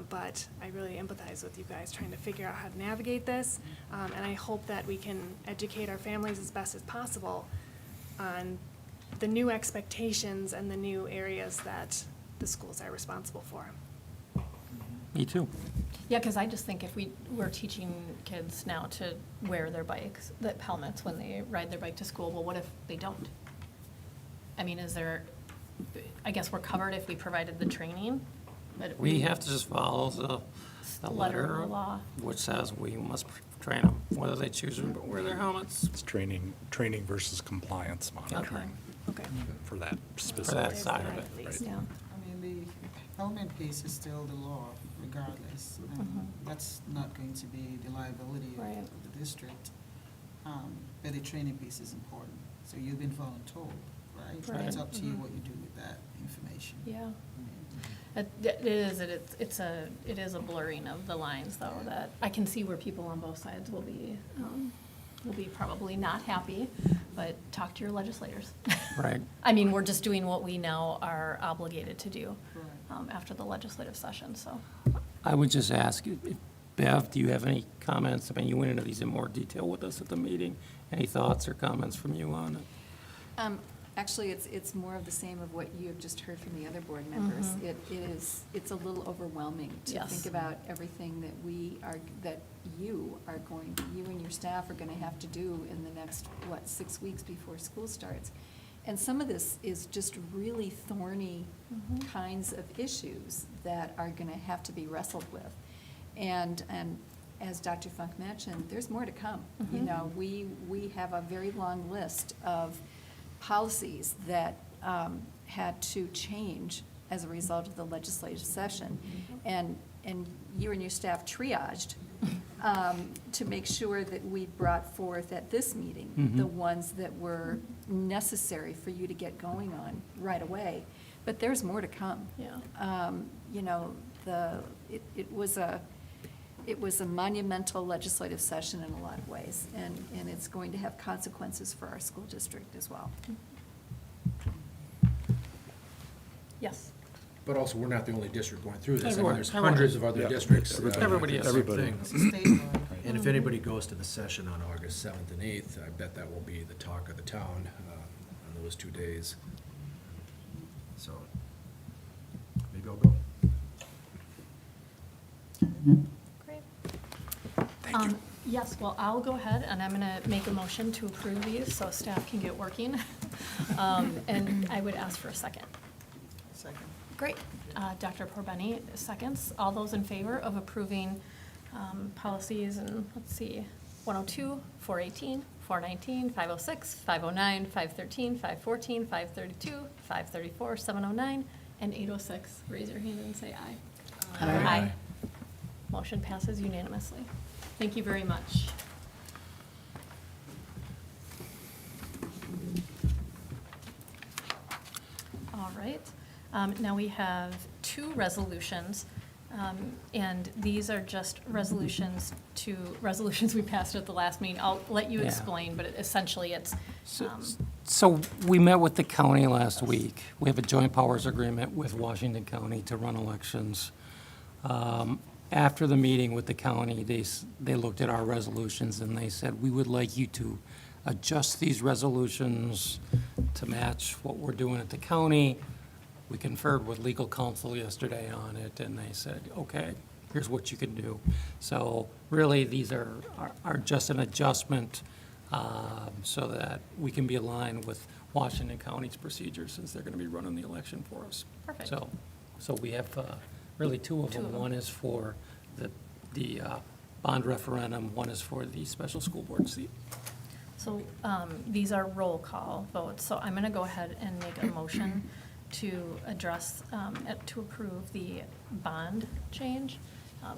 H: but I really empathize with you guys trying to figure out how to navigate this, and I hope that we can educate our families as best as possible on the new expectations and the new areas that the schools are responsible for.
G: Me too.
A: Yeah, because I just think if we're teaching kids now to wear their bikes, the helmets when they ride their bike to school, well, what if they don't? I guess we're covered if we provided the training, but.
G: We have to just follow the
A: Letter of
G: letter,
A: the law.
G: which says we must train them, whether they choose to wear their helmets.
D: It's training versus compliance monitoring
H: Okay.
D: for that
G: For
D: specific.
G: that side of it.
H: At least.
A: Yeah.
L: The helmet piece is still the law regardless. And that's not going to be the liability
A: Right.
L: of the district. But the training piece is important. So you've been voluntold, right?
A: Right.
L: It's up to you what you do with that information.
A: Yeah. It is a blurring of the lines, though, that I can see where people on both sides will be will be probably not happy, but talk to your legislators.
G: Right.
A: I mean, we're just doing what we now are obligated to do
L: Right.
A: after the legislative session, so.
G: I would just ask, Bev, do you have any comments? I mean, you went into these in more detail with us at the meeting. Any thoughts or comments from you on it?
J: Actually, it's more of the same of what you have just heard from the other board members. It's a little overwhelming to
A: Yes.
J: think about everything that you and your staff are gonna have to do in the next, 6 weeks before school starts. And some of this is just really thorny kinds of issues that are gonna have to be wrestled with. And as Dr. Funk mentioned, there's more to come. You know, we have a very long list of policies that had to change as a result of the legislative session. And you and your staff triaged to make sure that we brought forth at this meeting the ones that were necessary for you to get going on right away. But there's more to come.
A: Yeah.
J: You know, it was a monumental legislative session in a lot of ways, and it's going to have consequences for our school district as well.
A: Yes.
E: But also, we're not the only district going through this. I mean,
G: Everyone.
E: there's hundreds of other
D: Yeah.
E: districts.
G: Everybody is.
D: Everybody.
L: It's a statewide.
E: And if anybody goes to the session on August 7th and 8th, I bet that will be the talk of the town on those 2 days. So, maybe I'll go.
A: Great. Thank you. Yes, well, I'll go ahead and I'm gonna make a motion to approve these so staff can get working. And I would ask for a second.
L: Second.
A: Great. Dr. Porbeni, seconds. All those in favor of approving policies and, let's see, 102, 418, 419, 506, 509, 513, 514, 532, 534, 709, and 806. Raise your hand and say aye.
E: Aye.
A: Motion passes unanimously. Thank you very much. All right. Now we have 2 resolutions, and these are just resolutions we passed at the last meeting. I'll let you
G: Yeah.
A: explain, but essentially it's,
G: So we met with the county last week. We have a joint powers agreement with Washington County to run elections. After the meeting with the county, they looked at our resolutions and they said, we would like you to adjust these resolutions to match what we're doing at the county. We conferred with legal counsel yesterday on it, and they said, okay, here's what you can do. So really, these are just an adjustment so that we can be aligned with Washington County's procedures, since they're going to be running the election for us.
A: Perfect.
G: So we have really 2 of them. One is for the bond referendum, one is for the special school board seat.
A: so these are roll call votes. So I'm going to go ahead and make a motion to address, to approve the bond change.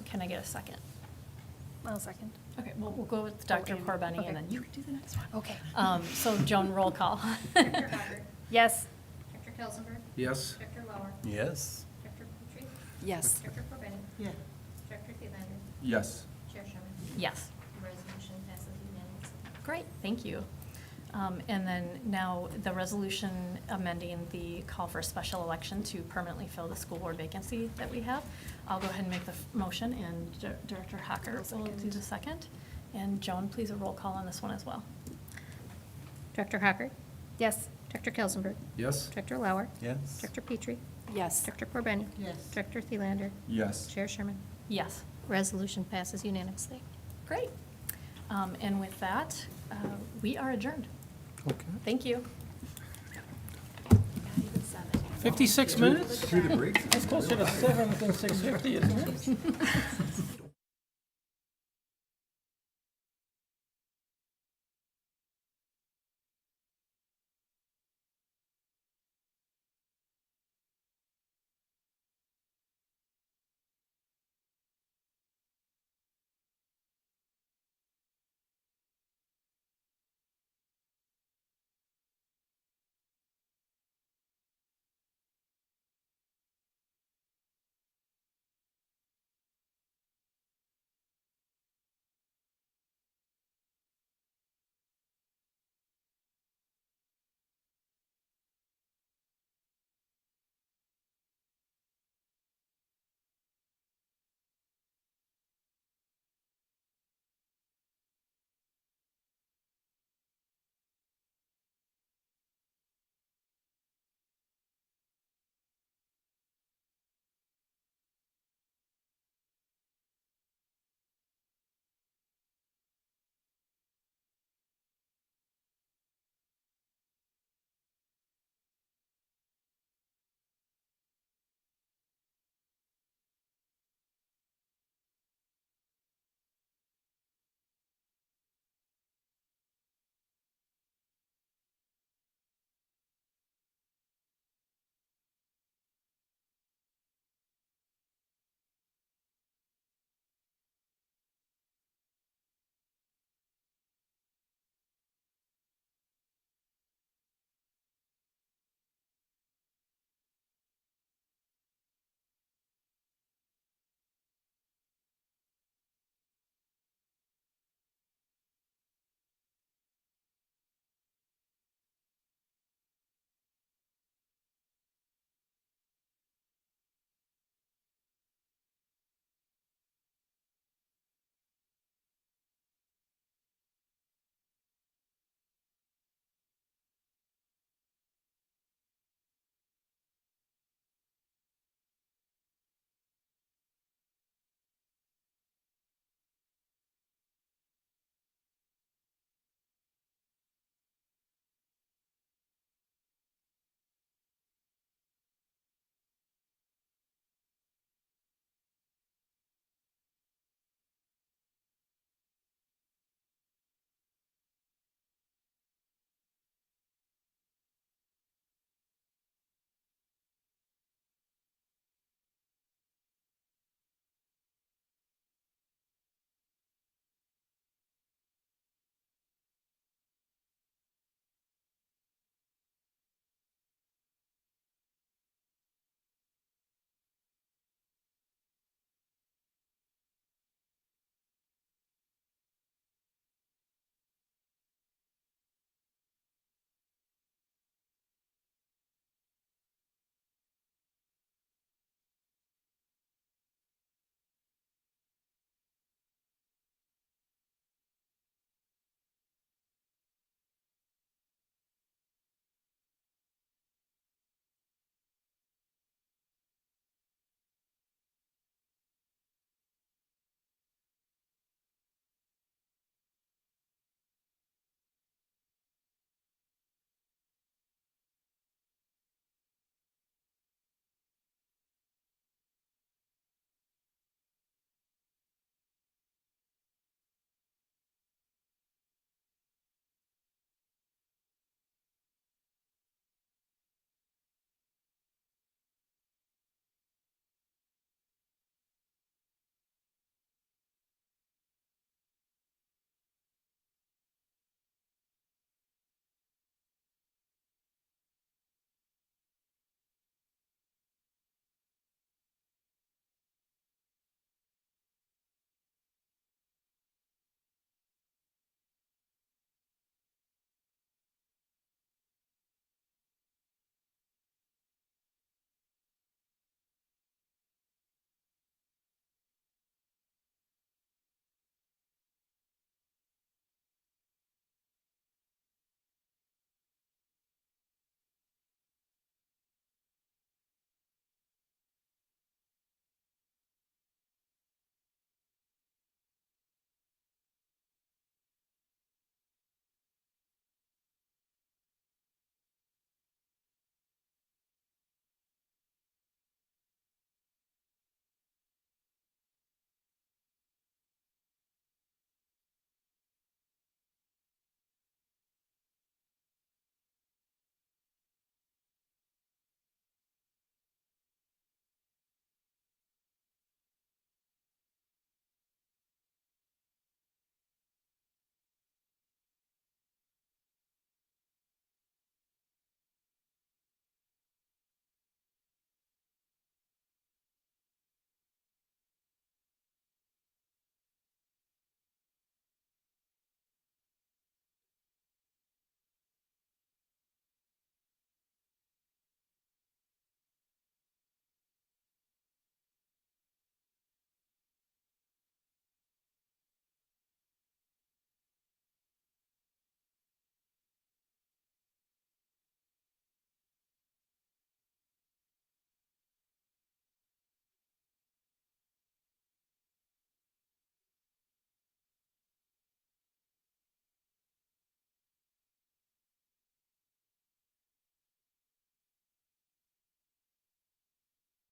A: Can I get a second?
H: I'll second.
A: Okay, well, we'll go with Dr.
H: Okay.
A: Corbeni,
H: Okay.
A: and then you can do the next one.
J: Okay.
A: So Joan, roll call.
B: Dr. Hubbard,
H: Yes.
B: Dr. Kelsenberg,
E: Yes?
B: Dr. Lauer,
M: Yes.
B: Dr. Petrie,
J: Yes.
B: Dr. Corbeni,
L: Yeah.
B: Dr. Thielander,
K: Yes.
B: Chair Sherman.
A: Yes.
B: Resolution passes unanimously.
A: Great, thank you. And then now the resolution amending the call for a special election to permanently fill the school board vacancy that we have. I'll go ahead and make the motion, and Director Hocker will do the second. And Joan, please a roll call on this one as well.
F: Dr. Hocker?
H: Yes.
F: Dr. Kelsenberg?
E: Yes?
F: Dr. Lauer?
M: Yes.
F: Dr. Petrie?
J: Yes.
F: Dr. Corbeni?
L: Yes.
F: Dr. Thielander?
K: Yes.
F: Chair Sherman?
A: Yes.
F: Resolution passes unanimously.
A: Great. And with that, we are adjourned.
G: Okay.
A: Thank you.
G: 56 minutes?
M: Through the break?
G: That's closer to 7 than 6:50, isn't it?